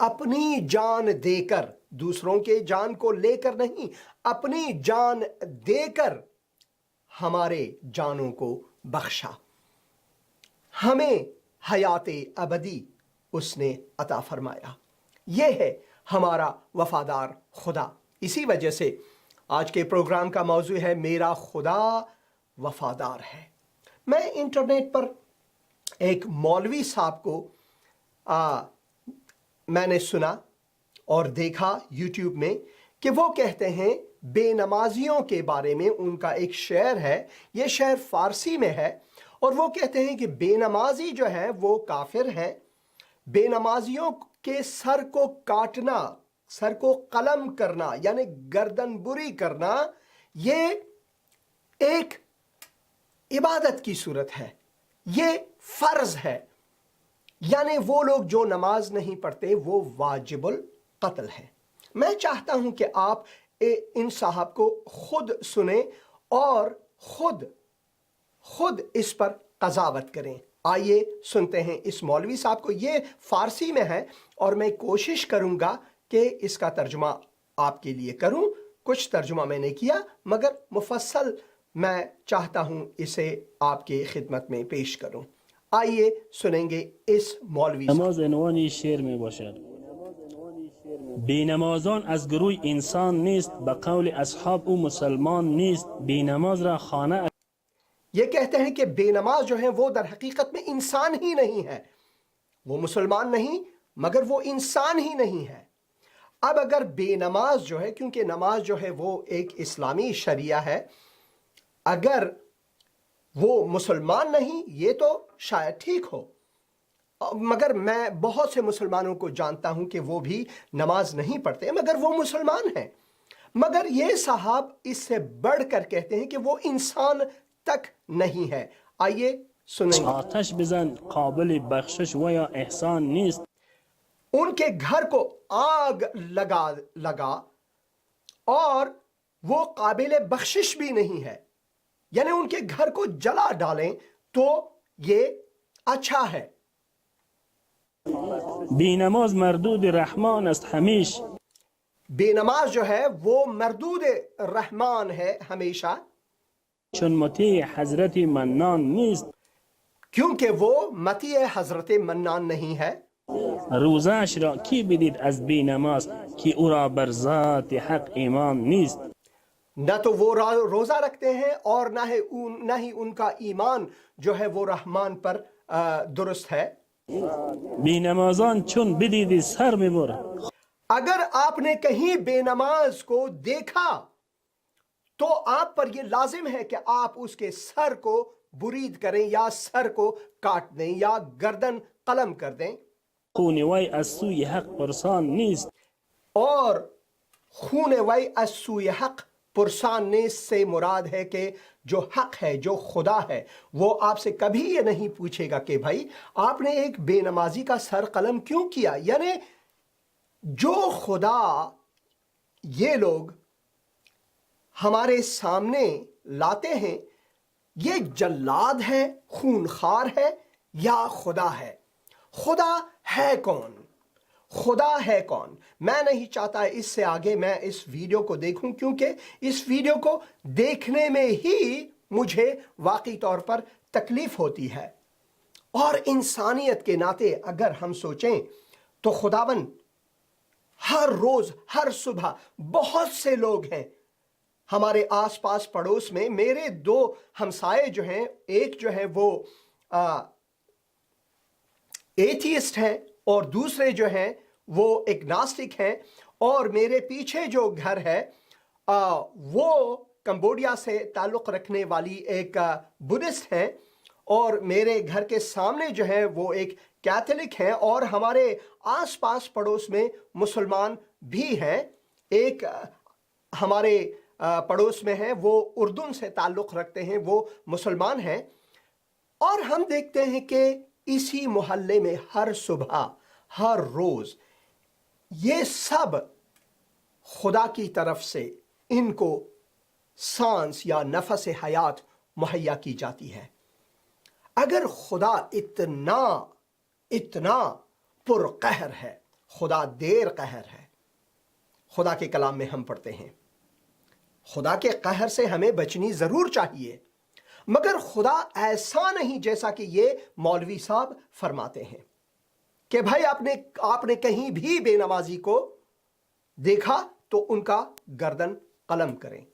اپنی جان دے کر، دوسروں کے جان کو لے کر نہیں، اپنی جان دے کر ہمارے جانوں کو بخشا، ہمیں حیات ابدی اس نے عطا فرمایا۔ یہ ہے ہمارا وفادار خدا۔ اسی وجہ سے آج کے پروگرام کا موضوع ہے میرا خدا وفادار ہے۔ میں انٹرنیٹ پر ایک مولوی صاحب کو میں نے سنا اور دیکھا یوٹیوب میں کہ وہ کہتے ہیں بے نمازیوں کے بارے میں، ان کا ایک شعر ہے، یہ شعر فارسی میں ہے، اور وہ کہتے ہیں کہ بے نمازی جو ہے وہ کافر ہیں، بے نمازیوں کے سر کو کاٹنا، سر کو قلم کرنا یعنی گردن بری کرنا، یہ ایک عبادت کی صورت ہے، یہ فرض ہے، یعنی وہ لوگ جو نماز نہیں پڑھتے وہ واجب القتل ہے۔ میں چاہتا ہوں کہ آپ ان صاحب کو خود سنیں اور خود اس پر قضاوت کریں۔ آئیے سنتے ہیں اس مولوی صاحب کو۔ یہ فارسی میں ہے اور میں کوشش کروں گا کہ اس کا ترجمہ آپ کے لیے کروں۔ کچھ ترجمہ میں نے کیا مگر مفصل میں چاہتا ہوں اسے آپ کے خدمت میں پیش کروں۔ آئیے سنیں گے اس مولوی صاحب۔ نماز عنوانی شعر میں باشد. بینمازان از گروه انسان نیست، به قول اصحاب او مسلمان نیست. بینماز را خانه یہ کہتے ہیں کہ بے نماز جو ہیں وہ در حقیقت میں انسان ہی نہیں ہے، وہ مسلمان نہیں مگر وہ انسان ہی نہیں ہے۔ اب اگر بے نماز جو ہے، کیونکہ نماز جو ہے وہ ایک اسلامی شریعہ ہے، اگر وہ مسلمان نہیں یہ تو شاید ٹھیک ہو، مگر میں بہت سے مسلمانوں کو جانتا ہوں کہ وہ بھی نماز نہیں پڑھتے مگر وہ مسلمان ہیں۔ مگر یہ صاحب اس سے بڑھ کر کہتے ہیں کہ وہ انسان تک نہیں ہے۔ آئیے سنیں گے۔ آتش بزن قابل بخشش و یا احسان نیست. ان کے گھر کو آگ لگا اور وہ قابل بخشش بھی نہیں ہے، یعنی ان کے گھر کو جلا ڈالیں تو یہ اچھا ہے۔ بینماز مردود رحمان است ہمیش. بے نماز جو ہے وہ مردود رحمان ہے ہمیشہ، چون مطیع حضرت منان نیست. کیونکہ وہ مطیع حضرت منان نہیں ہے۔ روزش را کی بدید از بینماز که او را بر ذات حق ایمان نیست. نہ تو وہ روزہ رکھتے ہیں اور نہ ہی ان کا ایمان جو ہے وہ رحمان پر درست ہے۔ بینمازان چون بدیدی سر میبر. اگر آپ نے کہیں بے نماز کو دیکھا تو آپ پر یہ لازم ہے کہ آپ اس کے سر کو برید کریں یا سر کو کاٹ دیں یا گردن قلم کر دیں۔ خون وی از سوی حق پرسان نیست. اور خون وی از سوی حق پرسان نیست سے مراد ہے کہ جو حق ہے، جو خدا ہے، وہ آپ سے کبھی یہ نہیں پوچھے گا کہ بھائی آپ نے ایک بے نمازی کا سر قلم کیوں کیا۔ یعنی جو خدا یہ لوگ ہمارے سامنے لاتے ہیں یہ جلاد ہے، خونخوار ہے یا خدا ہے؟ خدا ہے کون؟ خدا ہے کون؟ میں نہیں چاہتا اس سے آگے میں اس ویڈیو کو دیکھوں، کیونکہ اس ویڈیو کو دیکھنے میں ہی مجھے واقعی طور پر تکلیف ہوتی ہے۔ اور انسانیت کے ناطے اگر ہم سوچیں تو خداوند ہر روز ہر صبح بہت سے لوگ ہیں ہمارے آس پاس پڑوس میں۔ میرے دو ہمسائے جو ہیں، ایک جو ہے وہ ایتھیسٹ ہیں اور دوسرے جو ہیں وہ ایگناسٹک ہیں، اور میرے پیچھے جو گھر ہے وہ کمبوڈیا سے تعلق رکھنے والی ایک بدھسٹ ہیں، اور میرے گھر کے سامنے جو ہے وہ ایک کیتھولک ہیں، اور ہمارے آس پاس پڑوس میں مسلمان بھی ہیں۔ ایک ہمارے پڑوس میں ہے وہ اردن سے تعلق رکھتے ہیں، وہ مسلمان ہیں۔ اور ہم دیکھتے ہیں کہ اسی محلے میں ہر صبح ہر روز یہ سب خدا کی طرف سے ان کو سانس یا نفس حیات مہیا کی جاتی ہے۔ اگر خدا اتنا پرقہر ہے، خدا دیر قہر ہے۔ خدا کے کلام میں ہم پڑھتے ہیں خدا کے قہر سے ہمیں بچنی ضرور چاہیے، مگر خدا ایسا نہیں جیسا کہ یہ مولوی صاحب فرماتے ہیں کہ بھائی آپ نے کہیں بھی بے نمازی کو دیکھا تو ان کا گردن قلم کریں۔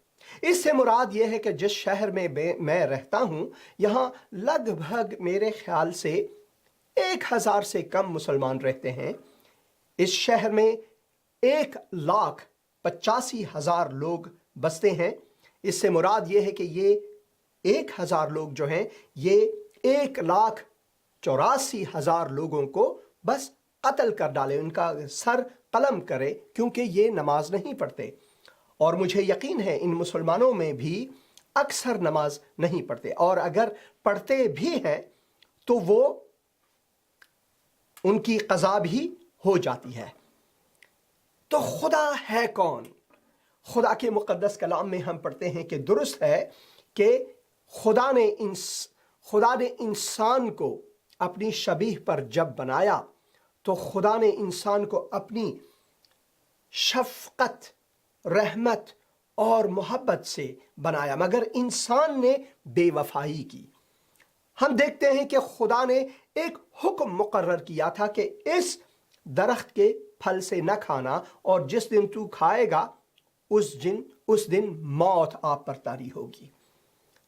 اس سے مراد یہ ہے کہ جس شہر میں میں رہتا ہوں یہاں لگ بھگ میرے خیال سے 1000 سے کم مسلمان رہتے ہیں۔ اس شہر میں 1,85,000 لوگ بستے ہیں۔ اس سے مراد یہ ہے کہ یہ 1000 لوگ جو ہیں یہ 1,84,000 لوگوں کو بس قتل کر ڈالے، ان کا سر قلم کرے، کیونکہ یہ نماز نہیں پڑھتے۔ اور مجھے یقین ہے ان مسلمانوں میں بھی اکثر نماز نہیں پڑھتے، اور اگر پڑھتے بھی ہیں تو وہ ان کی قضا بھی ہو جاتی ہے۔ تو خدا ہے کون؟ خدا کے مقدس کلام میں ہم پڑھتے ہیں کہ درست ہے کہ خدا نے انسان کو اپنی شبیہ پر جب بنایا تو خدا نے انسان کو اپنی شفقت، رحمت اور محبت سے بنایا، مگر انسان نے بے وفائی کی۔ ہم دیکھتے ہیں کہ خدا نے ایک حکم مقرر کیا تھا کہ اس درخت کے پھل سے نہ کھانا، اور جس دن تو کھائے گا اس دن موت آپ پر طاری ہوگی۔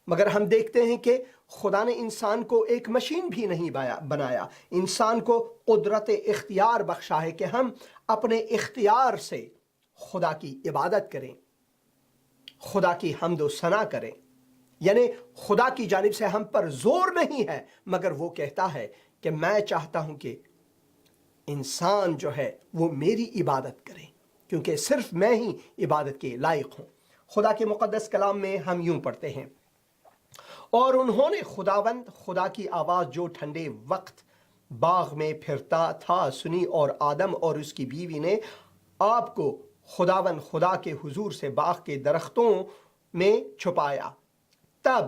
مگر ہم دیکھتے ہیں کہ خدا نے انسان کو ایک مشین بھی نہیں بنایا، انسان کو قدرت اختیار بخشا ہے کہ ہم اپنے اختیار سے خدا کی عبادت کریں، خدا کی حمد و ثنا کریں۔ یعنی خدا کی جانب سے ہم پر زور نہیں ہے، مگر وہ کہتا ہے کہ میں چاہتا ہوں کہ انسان جو ہے وہ میری عبادت کرے، کیونکہ صرف میں ہی عبادت کے لائق ہوں۔ خدا کے مقدس کلام میں ہم یوں پڑھتے ہیں، اور انہوں نے خداوند خدا کی آواز جو ٹھنڈے وقت باغ میں پھرتا تھا سنی، اور آدم اور اس کی بیوی نے آپ کو خداوند خدا کے حضور سے باغ کے درختوں میں چھپایا۔ تب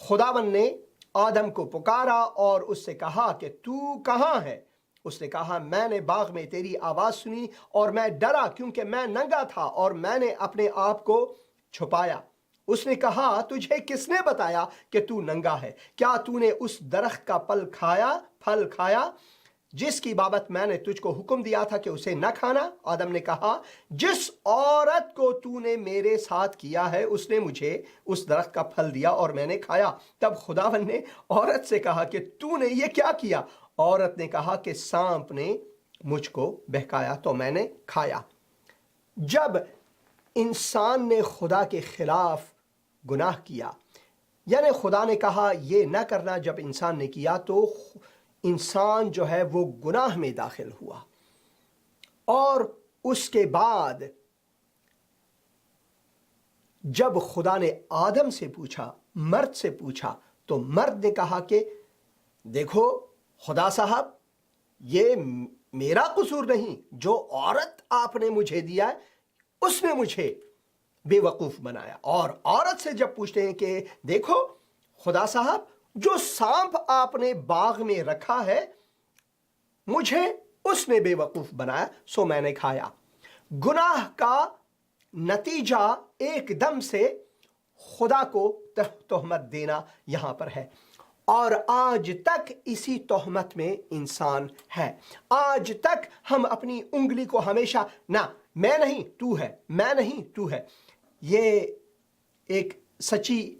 خداوند نے آدم کو پکارا اور اس سے کہا کہ تو کہاں ہے؟ اس نے کہا میں نے باغ میں تیری آواز سنی اور میں ڈرا، کیونکہ میں ننگا تھا اور میں نے اپنے آپ کو چھپایا۔ اس نے کہا تجھے کس نے بتایا کہ تو ننگا ہے؟ کیا تو نے اس درخت کا پھل کھایا جس کی بابت میں نے تجھ کو حکم دیا تھا کہ اسے نہ کھانا؟ آدم نے کہا جس عورت کو تو نے میرے ساتھ کیا ہے اس نے مجھے اس درخت کا پھل دیا اور میں نے کھایا۔ تب خداوند نے عورت سے کہا کہ تو نے یہ کیا کیا؟ عورت نے کہا کہ سانپ نے مجھ کو بہکایا تو میں نے کھایا۔ جب انسان نے خدا کے خلاف گناہ کیا، یعنی خدا نے کہا یہ نہ کرنا، جب انسان نے کیا تو انسان جو ہے وہ گناہ میں داخل ہوا، اور اس کے بعد جب خدا نے آدم سے پوچھا، مرد سے پوچھا، تو مرد نے کہا کہ دیکھو خدا صاحب یہ میرا قصور نہیں، جو عورت آپ نے مجھے دیا ہے اس نے مجھے بے وقوف بنایا۔ اور عورت سے جب پوچھتے ہیں کہ دیکھو خدا صاحب جو سانپ آپ نے باغ میں رکھا ہے مجھے اس نے بے وقوف بنایا سو میں نے کھایا۔ گناہ کا نتیجہ ایک دم سے خدا کو تہمت دینا یہاں پر ہے، اور آج تک اسی تہمت میں انسان ہے۔ آج تک ہم اپنی انگلی کو ہمیشہ نہ میں نہیں تو ہے، میں نہیں تو ہے۔ یہ ایک سچی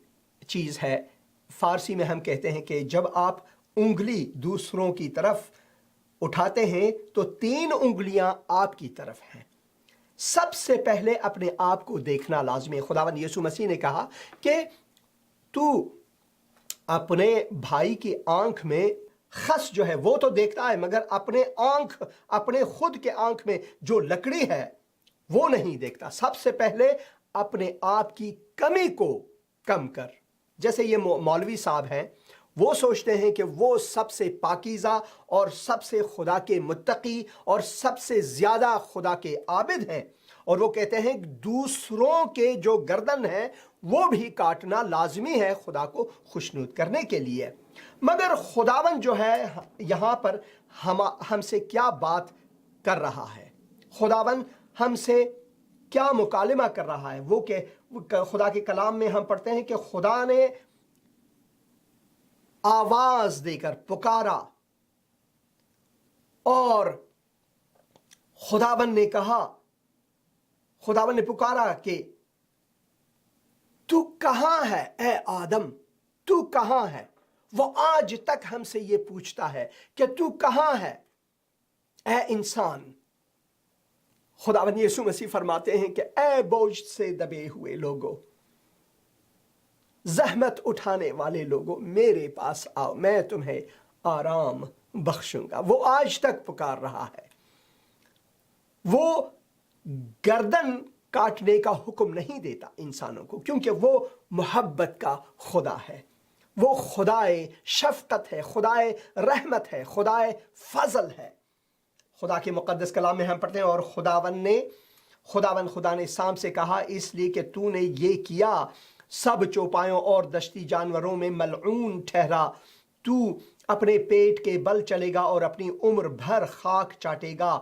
چیز ہے۔ فارسی میں ہم کہتے ہیں کہ جب آپ انگلی دوسروں کی طرف اٹھاتے ہیں تو 3 انگلیاں آپ کی طرف ہیں۔ سب سے پہلے اپنے آپ کو دیکھنا لازمی ہے۔ خداوند یسوع مسیح نے کہا کہ تو اپنے بھائی کی آنکھ میں خس جو ہے وہ تو دیکھتا ہے، مگر اپنے خود کے آنکھ میں جو لکڑی ہے وہ نہیں دیکھتا۔ سب سے پہلے اپنے آپ کی کمی کو کم کر۔ جیسے یہ مولوی صاحب ہیں، وہ سوچتے ہیں کہ وہ سب سے پاکیزہ اور سب سے خدا کے متقی اور سب سے زیادہ خدا کے عابد ہیں، اور وہ کہتے ہیں دوسروں کے جو گردن ہیں وہ بھی کاٹنا لازمی ہے خدا کو خوشنود کرنے کے لیے۔ مگر خداوند جو ہے یہاں پر ہم سے کیا بات کر رہا ہے، خداوند ہم سے کیا مکالمہ کر رہا ہے؟ وہ کہ خدا کے کلام میں ہم پڑھتے ہیں کہ خدا نے آواز دے کر پکارا اور خداوند نے کہا، خداوند نے پکارا کہ تو کہاں ہے اے آدم، تو کہاں ہے؟ وہ آج تک ہم سے یہ پوچھتا ہے کہ تو کہاں ہے اے انسان۔ خداوند یسوع مسیح فرماتے ہیں کہ اے بوجھ سے دبے ہوئے لوگوں، زحمت اٹھانے والے لوگوں، میرے پاس آؤ، میں تمہیں آرام بخشوں گا۔ وہ آج تک پکار رہا ہے۔ وہ گردن کاٹنے کا حکم نہیں دیتا انسانوں کو، کیونکہ وہ محبت کا خدا ہے، وہ خدائے شفقت ہے، خدائے رحمت ہے، خدائے فضل ہے۔ خدا کے مقدس کلام میں ہم پڑھتے ہیں، اور خدا نے سام سے کہا، اس لیے کہ تو نے یہ کیا، سب چوپایوں اور دشتی جانوروں میں ملعون ٹھہرا، تو اپنے پیٹ کے بل چلے گا اور اپنی عمر بھر خاک چاٹے گا،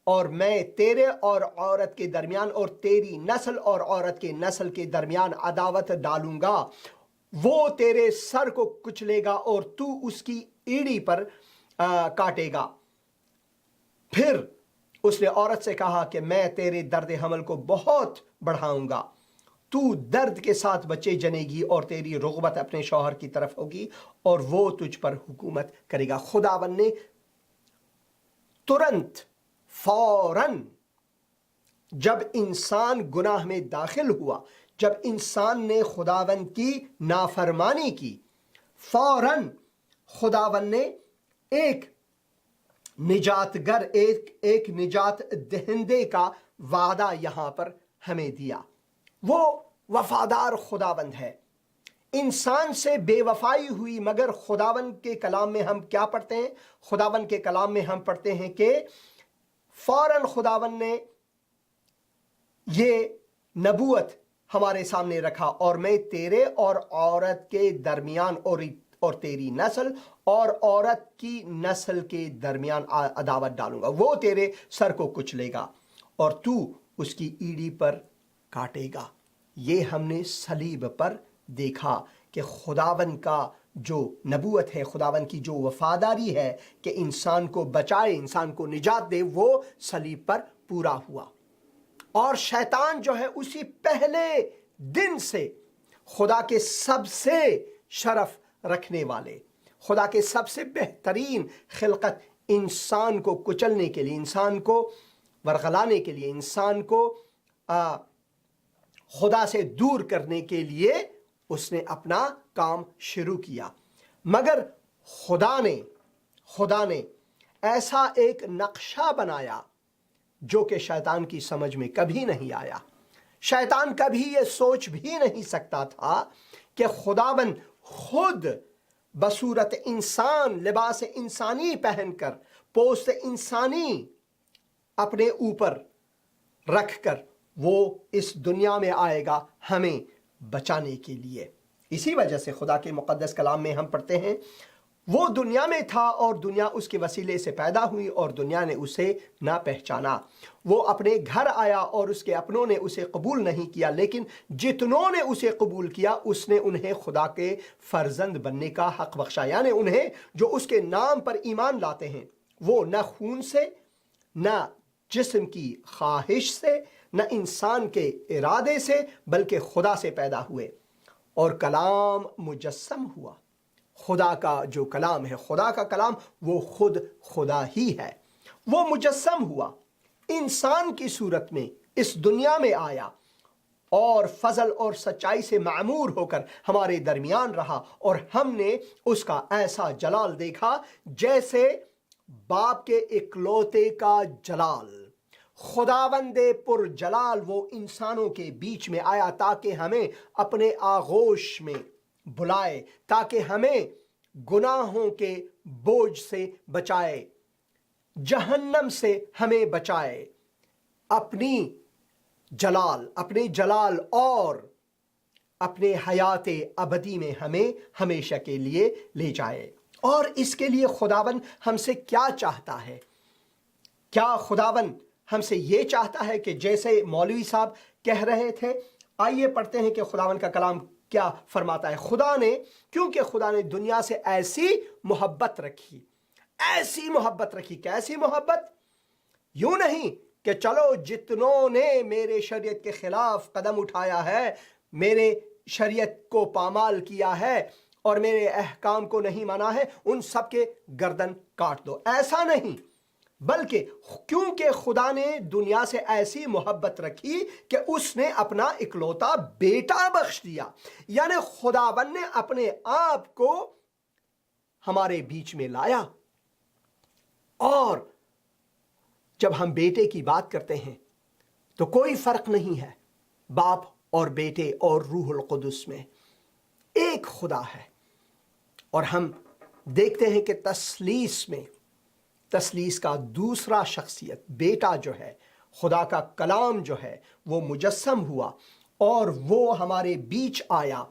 اور میں تیرے اور عورت کے درمیان اور تیری نسل اور عورت کے نسل کے درمیان عداوت ڈالوں گا، وہ تیرے سر کو کچلے گا اور تو اس کی ایڑی پر کاٹے گا۔ پھر اس نے عورت سے کہا کہ میں تیرے درد حمل کو بہت بڑھاؤں گا، تو درد کے ساتھ بچے جنے گی اور تیری رغبت اپنے شوہر کی طرف ہوگی اور وہ تجھ پر حکومت کرے گا۔ خداوند نے ترنت، فوراً، جب انسان گناہ میں داخل ہوا، جب انسان نے خداوند کی نافرمانی کی، فوراً خداوند نے ایک نجات گر، ایک نجات دہندے کا وعدہ یہاں پر ہمیں دیا۔ وہ وفادار خداوند ہے۔ انسان سے بے وفائی ہوئی، مگر خداوند کے کلام میں ہم کیا پڑھتے ہیں؟ خداوند کے کلام میں ہم پڑھتے ہیں کہ فوراً خداوند نے یہ نبوت ہمارے سامنے رکھا، اور میں تیرے اور عورت کے درمیان اور تیری نسل اور عورت کی نسل کے درمیان عداوت ڈالوں گا، وہ تیرے سر کو کچلے گا اور تو اس کی ایڑی پر کاٹے گا۔ یہ ہم نے صلیب پر دیکھا کہ خداوند کا جو نبوت ہے، خداوند کی جو وفاداری ہے کہ انسان کو بچائے، انسان کو نجات دے، وہ صلیب پر پورا ہوا۔ اور شیطان جو ہے اسی پہلے دن سے خدا کے سب سے شرف رکھنے والے، خدا کے سب سے بہترین خلقت انسان کو کچلنے کے لیے، انسان کو ورغلانے کے لیے، انسان کو خدا سے دور کرنے کے لیے اس نے اپنا کام شروع کیا۔ مگر خدا نے ایسا ایک نقشہ بنایا جو کہ شیطان کی سمجھ میں کبھی نہیں آیا۔ شیطان کبھی یہ سوچ بھی نہیں سکتا تھا کہ خداوند خود بصورت انسان، لباس انسانی پہن کر، پوست انسانی اپنے اوپر رکھ کر وہ اس دنیا میں آئے گا ہمیں بچانے کے لیے۔ اسی وجہ سے خدا کے مقدس کلام میں ہم پڑھتے ہیں، وہ دنیا میں تھا اور دنیا اس کے وسیلے سے پیدا ہوئی اور دنیا نے اسے نہ پہچانا۔ وہ اپنے گھر آیا اور اس کے اپنوں نے اسے قبول نہیں کیا، لیکن جتنوں نے اسے قبول کیا اس نے انہیں خدا کے فرزند بننے کا حق بخشا، یعنی انہیں جو اس کے نام پر ایمان لاتے ہیں، وہ نہ خون سے، نہ جسم کی خواہش سے، نہ انسان کے ارادے سے، بلکہ خدا سے پیدا ہوئے۔ اور کلام مجسم ہوا۔ خدا کا جو کلام ہے، خدا کا کلام، وہ خود خدا ہی ہے۔ وہ مجسم ہوا، انسان کی صورت میں اس دنیا میں آیا اور فضل اور سچائی سے معمور ہو کر ہمارے درمیان رہا، اور ہم نے اس کا ایسا جلال دیکھا جیسے باپ کے اکلوتے کا جلال۔ خداوند پر جلال وہ انسانوں کے بیچ میں آیا تاکہ ہمیں اپنے آغوش میں بلائے، تاکہ ہمیں گناہوں کے بوجھ سے بچائے، جہنم سے ہمیں بچائے، اپنے جلال اور اپنے حیات ابدی میں ہمیں ہمیشہ کے لیے لے جائے۔ اور اس کے لیے خداوند ہم سے کیا چاہتا ہے کیا خداون ہم سے یہ چاہتا ہے کہ جیسے مولوی صاحب کہہ رہے تھے؟ آئیے پڑھتے ہیں کہ خداون کا کلام کیا فرماتا ہے۔ کیونکہ خدا نے دنیا سے ایسی محبت رکھی، ایسی محبت رکھی۔ کیسی محبت؟ یوں نہیں کہ چلو جتنوں نے میرے شریعت کے خلاف قدم اٹھایا ہے، میرے شریعت کو پامال کیا ہے اور میرے احکام کو نہیں مانا ہے، ان سب کے گردن کاٹ دو۔ ایسا نہیں، بلکہ کیونکہ خدا نے دنیا سے ایسی محبت رکھی کہ اس نے اپنا اکلوتا بیٹا بخش دیا، یعنی خداوند نے اپنے آپ کو ہمارے بیچ میں لایا۔ اور جب ہم بیٹے کی بات کرتے ہیں تو کوئی فرق نہیں ہے باپ اور بیٹے اور روح القدس میں، ایک خدا ہے۔ اور ہم دیکھتے ہیں کہ تثلیث کا دوسرا شخصیت بیٹا جو ہے، خدا کا کلام جو ہے، وہ مجسم ہوا اور وہ ہمارے بیچ آیا۔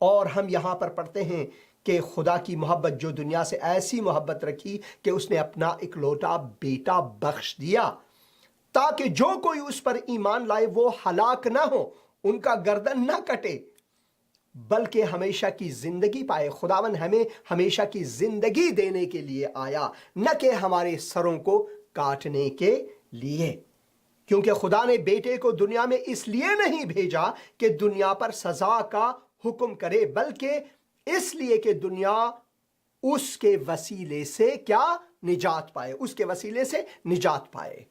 اور ہم یہاں پر پڑھتے ہیں کہ خدا کی محبت جو دنیا سے ایسی محبت رکھی کہ اس نے اپنا اکلوتا بیٹا بخش دیا، تاکہ جو کوئی اس پر ایمان لائے وہ ہلاک نہ ہو، ان کا گردن نہ کٹے، بلکہ ہمیشہ کی زندگی پائے۔ خداوند ہمیں ہمیشہ کی زندگی دینے کے لیے آیا، نہ کہ ہمارے سروں کو کاٹنے کے لیے۔ کیونکہ خدا نے بیٹے کو دنیا میں اس لیے نہیں بھیجا کہ دنیا پر سزا کا حکم کرے، بلکہ اس لیے کہ دنیا اس کے وسیلے سے کیا نجات پائے، اس کے وسیلے سے نجات پائے۔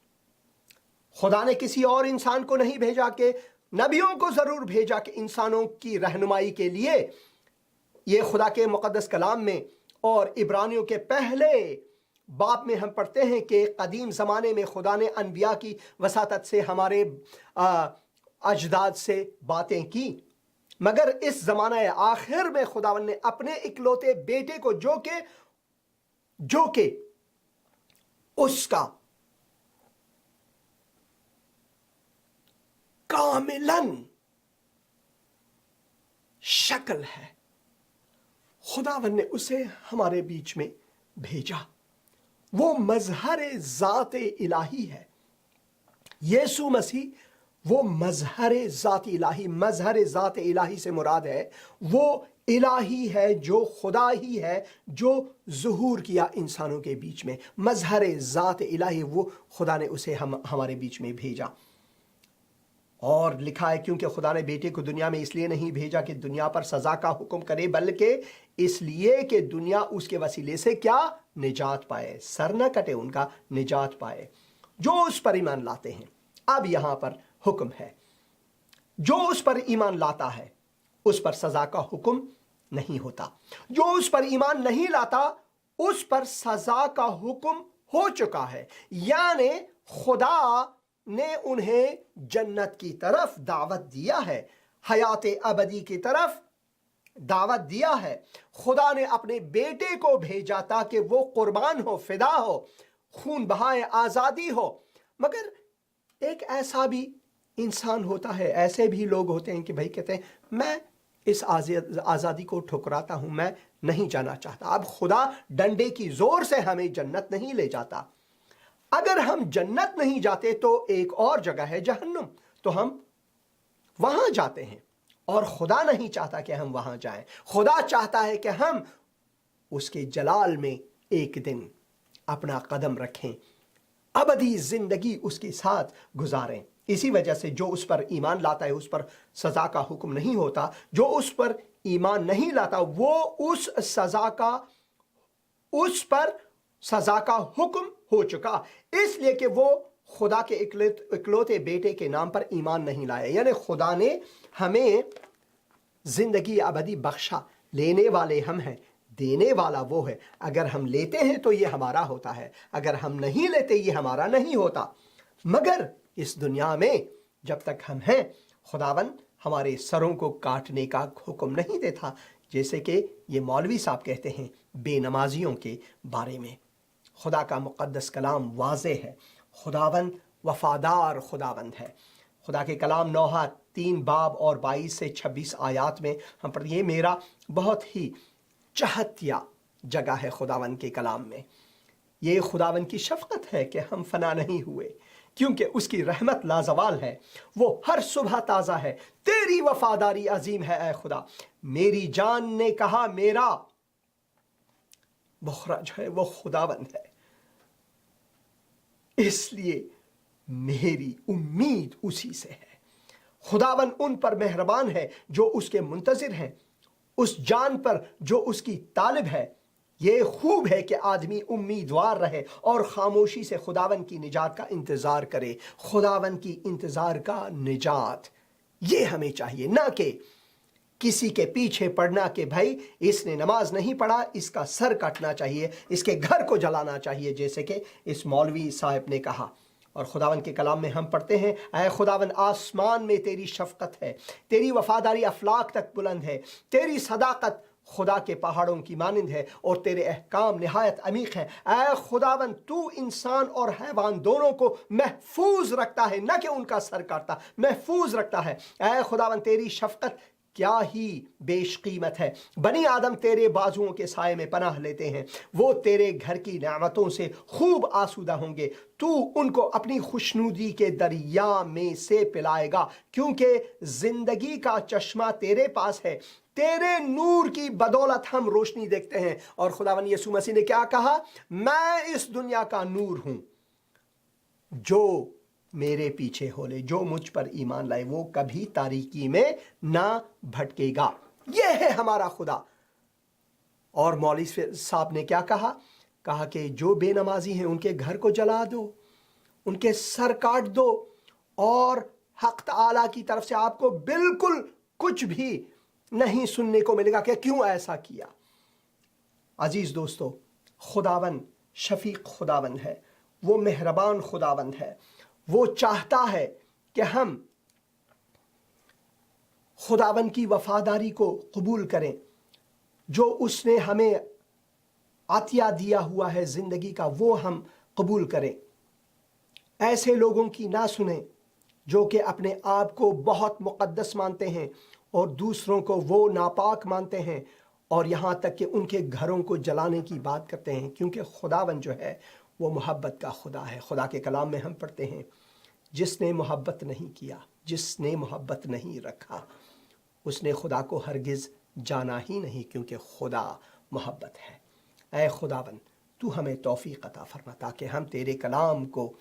خدا نے کسی اور انسان کو نہیں بھیجا، کہ نبیوں کو ضرور بھیجا کہ انسانوں کی رہنمائی کے لیے۔ یہ خدا کے مقدس کلام میں اور عبرانیوں کے پہلے باب میں ہم پڑھتے ہیں کہ قدیم زمانے میں خدا نے انبیاء کی وساطت سے ہمارے اجداد سے باتیں کی، مگر اس زمانہ آخر میں خداوند نے اپنے اکلوتے بیٹے کو جو کہ اس کا کاملاً شکل ہے، خداوند نے اسے ہمارے بیچ میں بھیجا۔ وہ مظہر ذات الہی ہے، یسوع مسیح وہ مظہر ذات الہی۔ مظہر ذات الہی سے مراد ہے وہ الہی ہے، جو خدا ہی ہے، جو ظہور کیا انسانوں کے بیچ میں۔ مظہر ذات الہی، وہ خدا نے اسے ہمارے بیچ میں بھیجا۔ اور لکھا ہے کیونکہ خدا نے بیٹے کو دنیا میں اس لیے نہیں بھیجا کہ دنیا پر سزا کا حکم کرے، بلکہ اس لیے کہ دنیا اس کے وسیلے سے کیا نجات پائے، سر نہ کٹے، ان کا نجات پائے جو اس پر ایمان لاتے ہیں۔ اب یہاں پر حکم ہے، جو اس پر ایمان لاتا ہے اس پر سزا کا حکم نہیں ہوتا۔ جو اس پر ایمان نہیں لاتا اس پر سزا کا حکم ہو چکا ہے، یعنی خدا نے انہیں جنت کی طرف دعوت دیا ہے، حیات ابدی کی طرف دعوت دیا ہے۔ خدا نے اپنے بیٹے کو بھیجا تاکہ وہ قربان ہو، فدا ہو، خون بہائے، آزادی ہو۔ مگر ایک ایسا بھی انسان ہوتا ہے، ایسے بھی لوگ ہوتے ہیں کہ بھائی کہتے ہیں میں اس آزادی کو ٹھکراتا ہوں، میں نہیں جانا چاہتا۔ اب خدا ڈنڈے کی زور سے ہمیں جنت نہیں لے جاتا۔ اگر ہم جنت نہیں جاتے تو ایک اور جگہ ہے جہنم، تو ہم وہاں جاتے ہیں، اور خدا نہیں چاہتا کہ ہم وہاں جائیں۔ خدا چاہتا ہے کہ ہم اس کے جلال میں ایک دن اپنا قدم رکھیں، ابدی زندگی اس کے ساتھ گزاریں۔ اسی وجہ سے جو اس پر ایمان لاتا ہے اس پر سزا کا حکم نہیں ہوتا۔ جو اس پر ایمان نہیں لاتا وہ اس پر سزا کا حکم ہو چکا، اس لیے کہ وہ خدا کے اکلوتے بیٹے کے نام پر ایمان نہیں لایا۔ یعنی خدا نے ہمیں زندگی ابدی بخشا، لینے والے ہم ہیں، دینے والا وہ ہے۔ اگر ہم لیتے ہیں تو یہ ہمارا ہوتا ہے، اگر ہم نہیں لیتے یہ ہمارا نہیں ہوتا۔ مگر اس دنیا میں جب تک ہم ہیں خداوند ہمارے سروں کو کاٹنے کا حکم نہیں دیتا، جیسے کہ یہ مولوی صاحب کہتے ہیں بے نمازیوں کے بارے میں۔ خدا کا مقدس کلام واضح ہے، خداوند وفادار خداوند ہے۔ خدا کے کلام نوحہ 3 باب اور 22 سے 26 آیات میں ہم پر یہ میرا بہت ہی چہتیا جگہ ہے خداوند کے کلام میں۔ یہ خداون کی شفقت ہے کہ ہم فنا نہیں ہوئے، کیونکہ اس کی رحمت لازوال ہے، وہ ہر صبح تازہ ہے، تیری وفاداری عظیم ہے اے خدا۔ میری جان نے کہا میرا مخرج ہے وہ خداون ہے، اس لیے میری امید اسی سے ہے۔ خداون ان پر مہربان ہے جو اس کے منتظر ہیں، اس جان پر جو اس کی طالب ہے۔ یہ خوب ہے کہ آدمی امیدوار رہے اور خاموشی سے خداون کی نجات کا انتظار کرے۔ خداون کی انتظار کا نجات، یہ ہمیں چاہیے، نہ کہ کسی کے پیچھے پڑنا کہ بھائی اس نے نماز نہیں پڑھا، اس کا سر کٹنا چاہیے، اس کے گھر کو جلانا چاہیے، جیسے کہ اس مولوی صاحب نے کہا۔ اور خداون کے کلام میں ہم پڑھتے ہیں، اے خداون آسمان میں تیری شفقت ہے، تیری وفاداری افلاک تک بلند ہے، تیری صداقت خدا کے پہاڑوں کی مانند ہے، اور تیرے احکام نہایت عمیق ہیں۔ اے خداون تو انسان اور حیوان دونوں کو محفوظ رکھتا ہے، نہ کہ ان کا سر کاٹتا، محفوظ رکھتا ہے۔ اے خداون تیری شفقت کیا ہی بیش قیمت ہے۔ بنی آدم تیرے بازوؤں کے سائے میں پناہ لیتے ہیں، وہ تیرے گھر کی نعمتوں سے خوب آسودہ ہوں گے۔ تو ان کو اپنی خوشنودی کے دریا میں سے پلائے گا، کیونکہ زندگی کا چشمہ تیرے پاس ہے، تیرے نور کی بدولت ہم روشنی دیکھتے ہیں۔ اور خداوند یسوع مسیح نے کیا کہا؟ میں اس دنیا کا نور ہوں، جو میرے پیچھے ہو لے، جو مجھ پر ایمان لائے، وہ کبھی تاریکی میں نہ بھٹکے گا۔ یہ ہے ہمارا خدا۔ اور مولوی صاحب نے کیا کہا؟ کہا کہ جو بے نمازی ہیں ان کے گھر کو جلا دو، ان کے سر کاٹ دو، اور حق تعالیٰ کی طرف سے آپ کو بالکل کچھ بھی نہیں سننے کو ملے گا کہ کیوں ایسا کیا۔ عزیز دوستو، خداون شفیق خداون ہے، وہ مہربان خداون ہے، وہ چاہتا ہے کہ ہم خداون کی وفاداری کو قبول کریں، جو اس نے ہمیں عطیہ دیا ہوا ہے زندگی کا، وہ ہم قبول کریں۔ ایسے لوگوں کی نہ سنیں جو کہ اپنے آپ کو بہت مقدس مانتے ہیں اور دوسروں کو وہ ناپاک مانتے ہیں، اور یہاں تک کہ ان کے گھروں کو جلانے کی بات کرتے ہیں، کیونکہ خداون جو ہے وہ محبت کا خدا ہے۔ خدا کے کلام میں ہم پڑھتے ہیں، جس نے محبت نہیں کیا، جس نے محبت نہیں رکھا، اس نے خدا کو ہرگز جانا ہی نہیں، کیونکہ خدا محبت ہے۔ اے خداون تو ہمیں توفیق عطا فرما تاکہ ہم تیرے کلام کو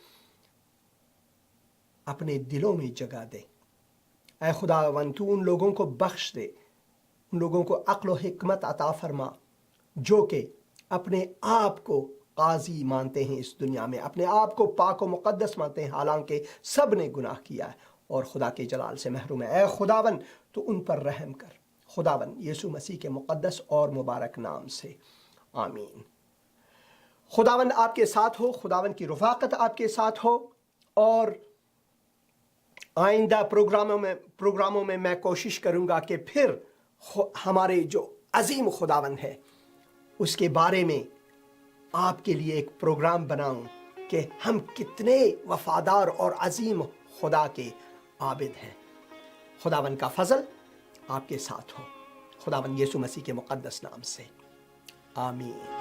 اپنے دلوں میں جگہ دے۔ اے خداون تو ان لوگوں کو بخش دے، ان لوگوں کو عقل و حکمت عطا فرما جو کہ اپنے آپ کو قاضی مانتے ہیں اس دنیا میں، اپنے آپ کو پاک و مقدس مانتے ہیں، حالانکہ سب نے گناہ کیا ہے اور خدا کے جلال سے محروم ہے۔ اے خداون تو ان پر رحم کر، خداون یسوع مسیح کے مقدس اور مبارک نام سے، آمین۔ خداون آپ کے ساتھ ہو، خداون کی رفاقت آپ کے ساتھ ہو، اور آئندہ پروگراموں میں میں کوشش کروں گا کہ پھر ہمارے جو عظیم خداون ہے اس کے بارے میں آپ کے لیے ایک پروگرام بناؤں کہ ہم کتنے وفادار اور عظیم خدا کے عابد ہیں۔ خداون کا فضل آپ کے ساتھ ہو، خداون یسوع مسیح کے مقدس نام سے، آمین۔